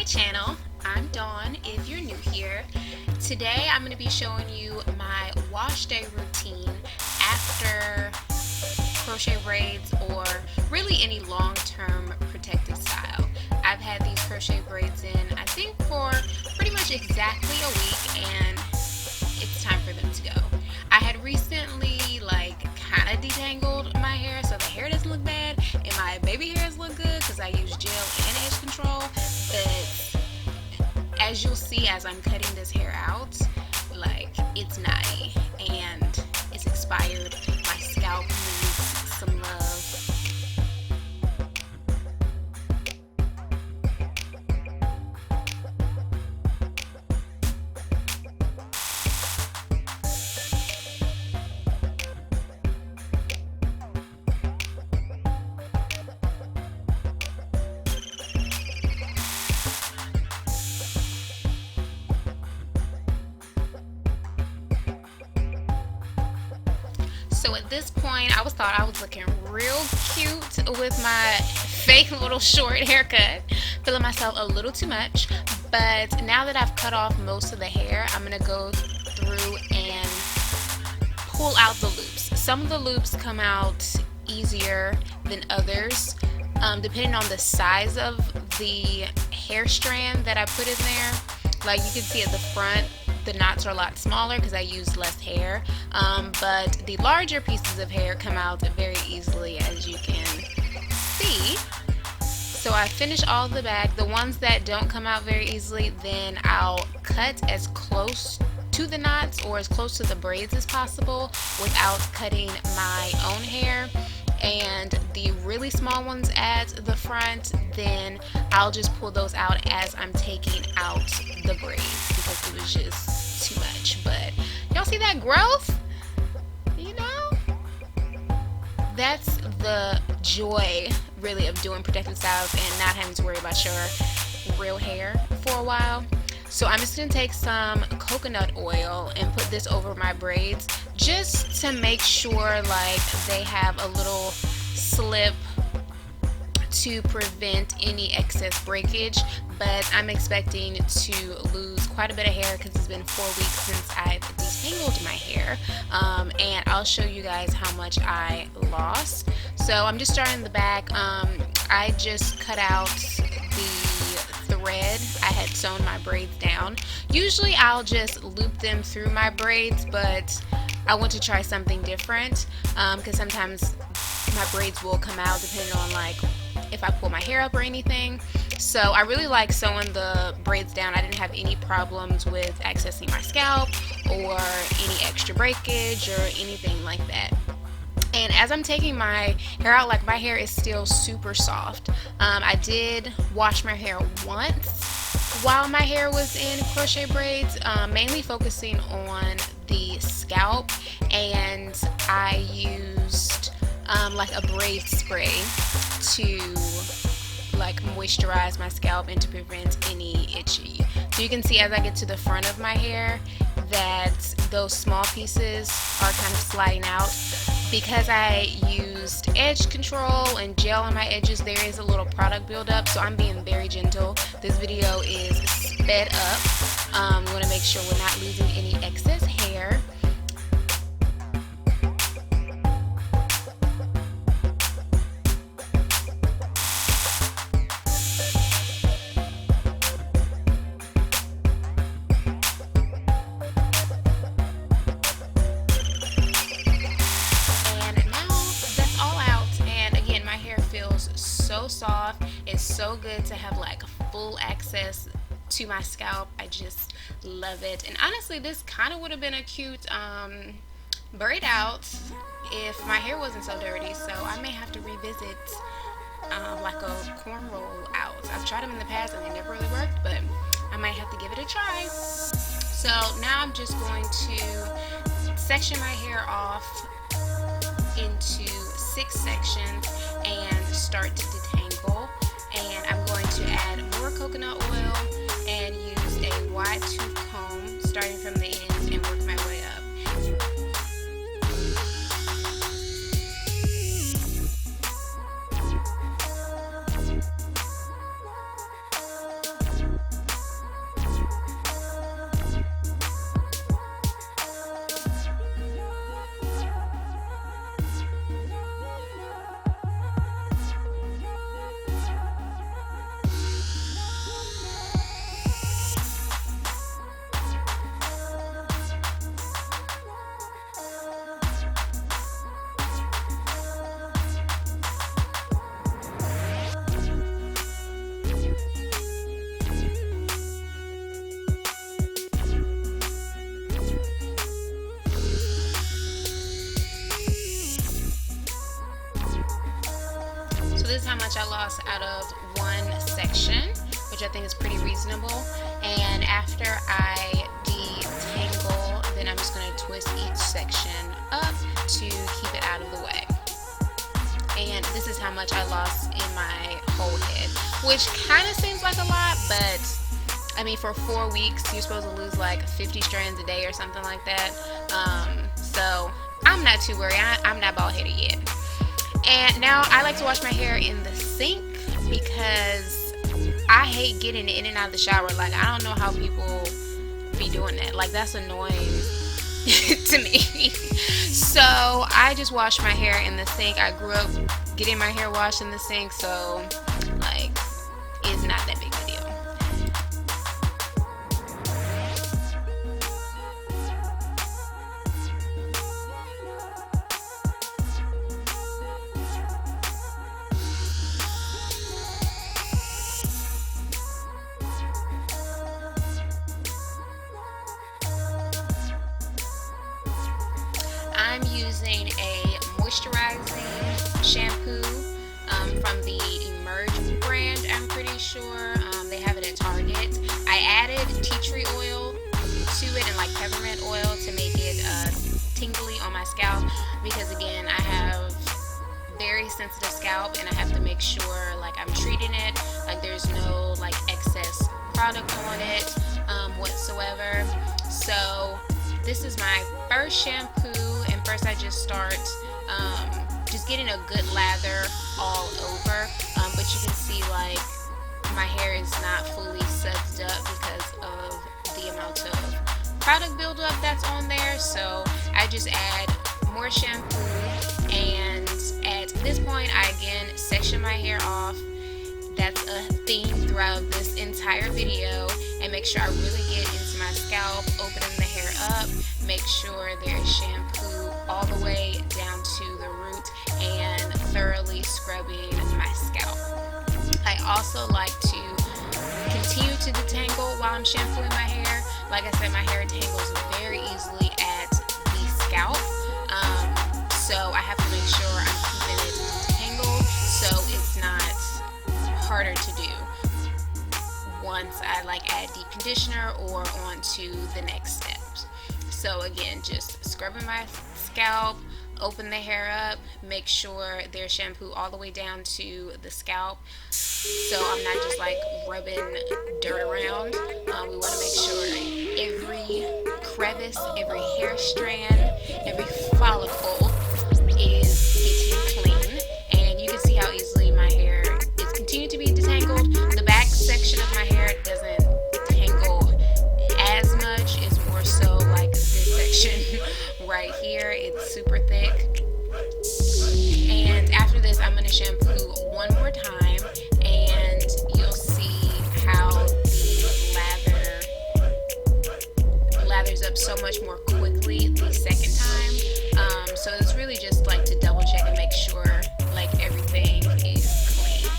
channel. I'm Dawn if you're new here. Today I'm going to be showing you my wash day routine after crochet braids or really any long-term protective style. I've had these crochet braids in I think for pretty much exactly a week and it's time for them to go. I had recently kind of detangled my hair so the hair doesn't look bad and my baby hairs look good because I use gel and edge control, but as you'll see as I'm cutting this hair out, it's knotty and it's expired. My scalp needs some love. So at this point, I thought I was looking real cute with my fake little short haircut, feeling myself a little too much. But now that I've cut off most of the hair, I'm gonna go through and pull out the loops. Some of the loops come out easier than others, depending on the size of the hair strand that I put in there. Like you can see at the front, the knots are a lot smaller because I used less hair, but the larger pieces of hair come out very easily, as you can see. So I finish all the back. The ones that don't come out very easily, then I'll cut as close to the knots or as close to the braids as possible without cutting my own hair. And the really small ones at the front, then I'll just pull those out as I'm taking out the braids because it was just too much. But y'all see that growth? You know, that's the joy really of doing protective styles and not having to worry about your real hair for a while. So I'm just going to take some coconut oil and put this over my braids just to make sure they have a little slip to prevent any excess breakage. But I'm expecting to lose quite a bit of hair because it's been 4 weeks since I've detangled my hair, and I'll show you guys how much I lost. So I'm just starting in the back. I just cut out the thread. I had sewn my braids down. Usually I'll just loop them through my braids, but I want to try something different because sometimes my braids will come out depending on if I pull my hair up or anything. So I really like sewing the braids down. I didn't have any problems with accessing my scalp or any extra breakage or anything like that. And as I'm taking my hair out, my hair is still super soft. I did wash my hair once while my hair was in crochet braids, mainly focusing on the scalp, and I used a braid spray to moisturize my scalp and to prevent any itchy. So you can see as I get to the front of my hair that those small pieces are kind of sliding out. Because I used edge control and gel on my edges, there is a little product buildup, so I'm being very gentle. This video is sped up. We want to make sure we're not losing any excess hair. So soft. It's so good to have full access to my scalp. I just love it. And honestly, this kind of would have been a cute braid out if my hair wasn't so dirty. So I may have to revisit a cornroll out. I've tried them in the past and they never really worked, but I might have to give it a try. So now I'm just going to section my hair off into 6 sections and start to detangle. And I'm going to add more coconut oil and use a wide tooth comb starting from the ends and work my way up. this is how much I lost out of one section, which I think is pretty reasonable. And after I detangle, then I'm just going to twist each section up to keep it out of the way. And this is how much I lost in my whole head, which kind of seems like a lot, but I mean, for 4 weeks, you're supposed to lose like 50 strands a day or something like that. So I'm not too worried. I'm not bald headed yet. And now I like to wash my hair in the sink because I hate getting in and out of the shower. Like, I don't know how people be doing that. Like, that's annoying to me. So I just wash my hair in the sink. I grew up getting my hair washed in the sink, so like, it's not that big of a deal. I'm using a moisturizing shampoo from the Emerge brand, I'm pretty sure. They have it at Target. I added tea tree oil to it and like peppermint oil to make it tingly on my scalp, because again, I have very sensitive scalp and I have to make sure like I'm treating it, like there's no like excess product on it whatsoever. So this is my first shampoo, and first I just start just getting a good lather all over, but you can see like my hair is not fully sudsed up because of the amount of product buildup that's on there. So I just add more shampoo, and at this point I again section my hair off. That's a theme throughout this entire video, and make sure I really get into my scalp, opening the hair up, make sure there's shampoo all the way down to the root, and thoroughly scrubbing my scalp. I also like to continue to detangle while I'm shampooing my hair. Like I said, my hair tangles very easily at the scalp, so I have to make sure I'm keeping it detangled so it's not harder to do once I like add deep conditioner or on to the next steps. So again, just scrubbing my scalp, open the hair up, make sure there's shampoo all the way down to the scalp, so I'm not just like rubbing dirt around. We want to make sure every crevice, every hair strand, every follicle is getting clean. And you can see how easily my hair is continuing to be detangled. The back section of my hair doesn't tangle as much. It's more so like this section right here. It's super thick. And after this, I'm going to shampoo one more time, and you'll see how the lathers up so much more quickly the second time. So it's really just like to double check and make sure like everything is clean.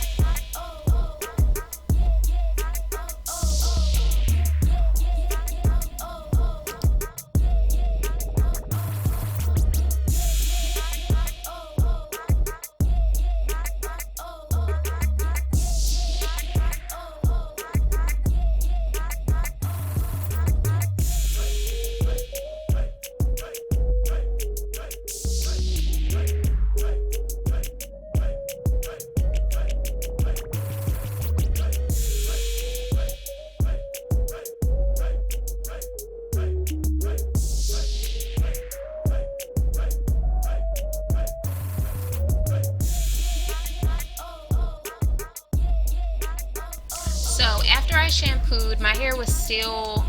So after I shampooed, my hair was still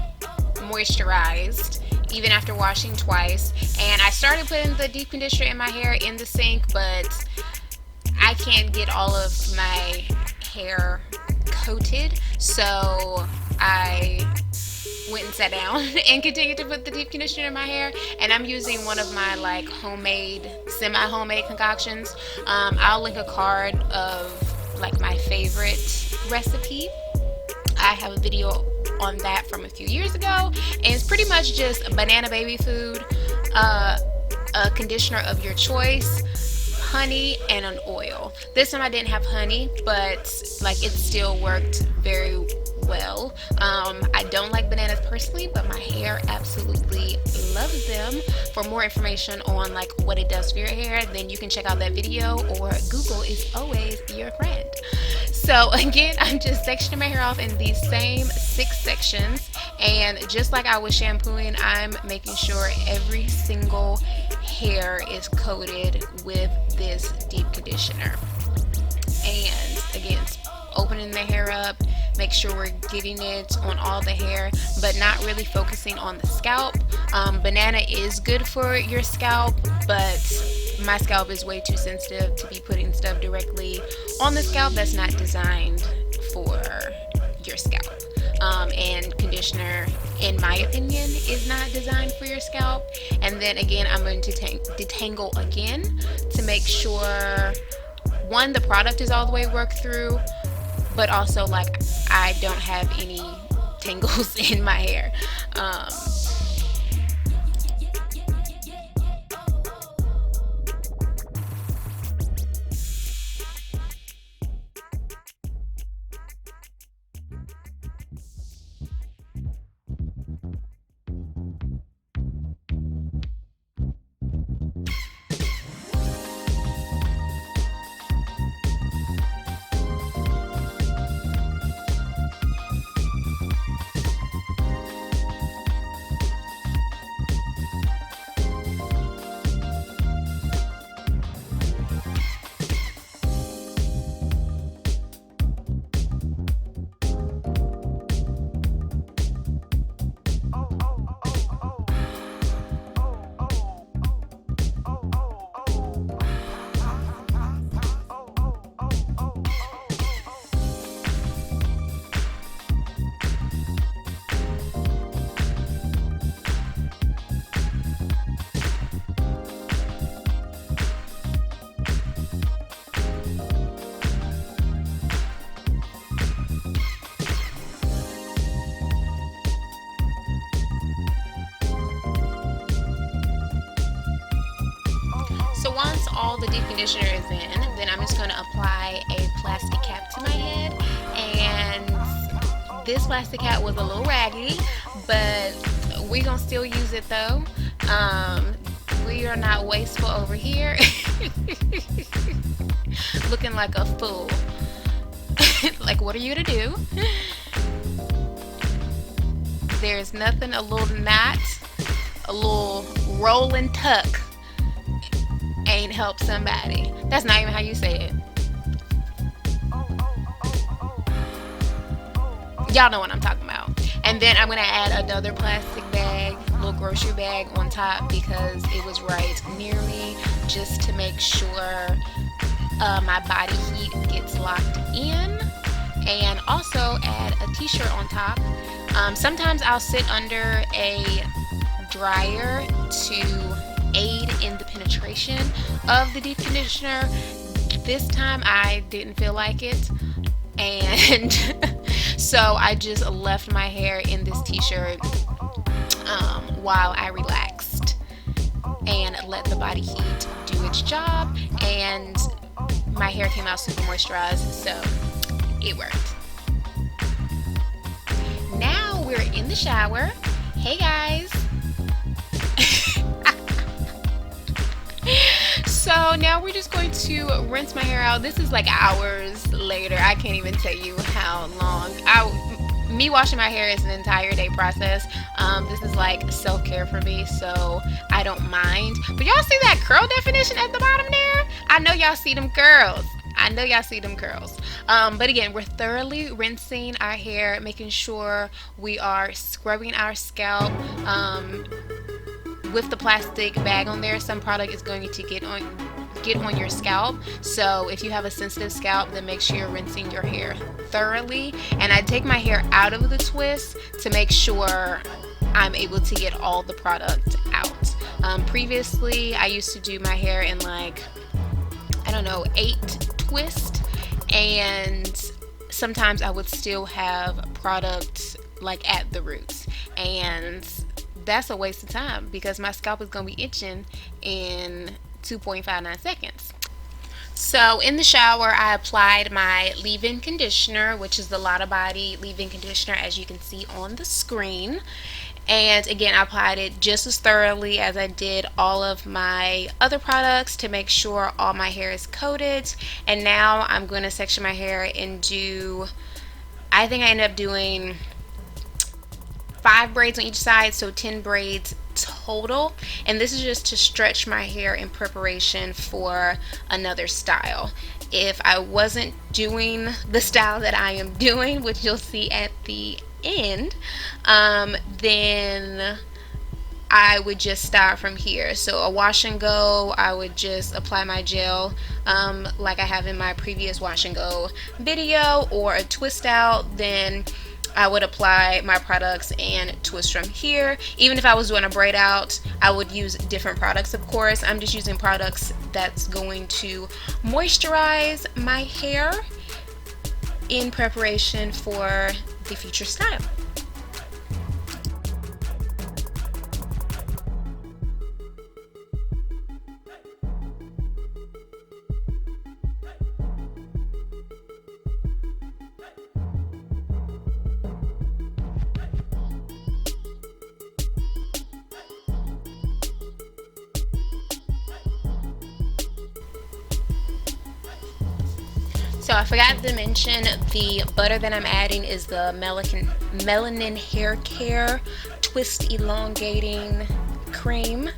moisturized even after washing twice, and I started putting the deep conditioner in my hair in the sink, but I can't get all of my hair coated, so I went and sat down and continued to put the deep conditioner in my hair. And I'm using one of my like homemade, semi-homemade concoctions. I'll link a card of like my favorite recipe. I have a video on that from a few years ago, and it's pretty much just banana baby food, a conditioner of your choice, honey and an oil. This time I didn't have honey, but like it still worked very well. I don't like bananas personally, but my hair absolutely loves them. For more information on like what it does for your hair, then you can check out that video, or Google is always your friend. So again, I'm just sectioning my hair off in these same 6 sections, and just like I was shampooing, I'm making sure every single hair is coated with this deep conditioner. And again, opening the hair up, make sure we're getting it on all the hair, but not really focusing on the scalp. Banana is good for your scalp, but my scalp is way too sensitive to be putting stuff directly on the scalp that's not designed for your scalp. And conditioner, in my opinion, is not designed for your scalp. And then again, I'm going to detangle again to make sure, one, the product is all the way worked through, but also like I don't have any tangles in my hair. So once all the deep conditioner is in, then I'm just going to apply a plastic cap to my head. And this plastic cap was a little raggedy, but we're going to still use it though. We are not wasteful over here. Looking like a fool. Like, what are you to do? There's nothing a little knot, a little roll and tuck ain't help somebody. That's not even how you say it. Y'all know what I'm talking about. And then I'm gonna add another plastic bag, little grocery bag on top, because it was right near me, just to make sure my body heat gets locked in. And also add a t-shirt on top. Sometimes I'll sit under a dryer to aid in the penetration of the deep conditioner. This time I didn't feel like it, and so I just left my hair in this t-shirt while I relaxed and let the body heat do its job, and my hair came out super moisturized, so it worked. Now we're in the shower. Hey guys. So now we're just going to rinse my hair out. This is like hours later. I can't even tell you how long. Me washing my hair is an entire day process. This is like self-care for me, so I don't mind. But y'all see that curl definition at the bottom there? I know y'all see them curls. But again, we're thoroughly rinsing our hair, making sure we are scrubbing our scalp. With the plastic bag on there, some product is going to get on your scalp. So if you have a sensitive scalp, then make sure you're rinsing your hair thoroughly. And I take my hair out of the twist to make sure I'm able to get all the product out. Previously, I used to do my hair in like, I don't know, 8 twists, and sometimes I would still have product like at the roots, and that's a waste of time because my scalp is going to be itching in 2.59 seconds. So in the shower, I applied my leave-in conditioner, which is the Lotta Body leave-in conditioner, as you can see on the screen. And again, I applied it just as thoroughly as I did all of my other products to make sure all my hair is coated. And now I'm going to section my hair and do, I think I ended up doing 5 braids on each side, so 10 braids total. And this is just to stretch my hair in preparation for another style. If I wasn't doing the style that I am doing, which you'll see at the end, then I would just start from here. So a wash and go, I would just apply my gel like I have in my previous wash and go video, or a twist out, then I would apply my products and twist from here. Even if I was doing a braid out, I would use different products, of course. I'm just using products that's going to moisturize my hair in preparation for the future style. So I forgot to mention the butter that I'm adding is the Melanin Hair Care Twist Elongating Cream.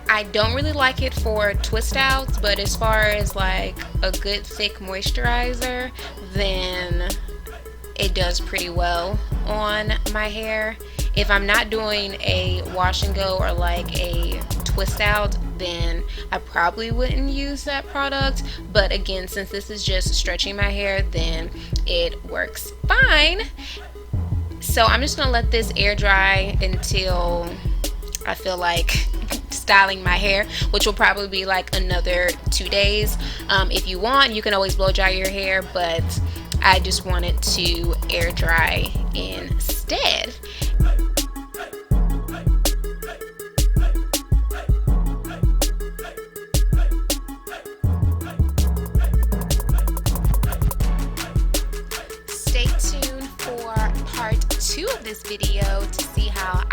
I don't really like it for twist outs, but as far as like a good thick moisturizer, then it does pretty well on my hair. If I'm not doing a wash and go or like a twist out, then I probably wouldn't use that product. But again, since this is just stretching my hair, then it works fine. So I'm just gonna let this air dry until I feel like styling my hair, which will probably be like another 2 days. If you want, you can always blow dry your hair, but I just wanted to air dry instead. Stay tuned for part 2 of this video to see how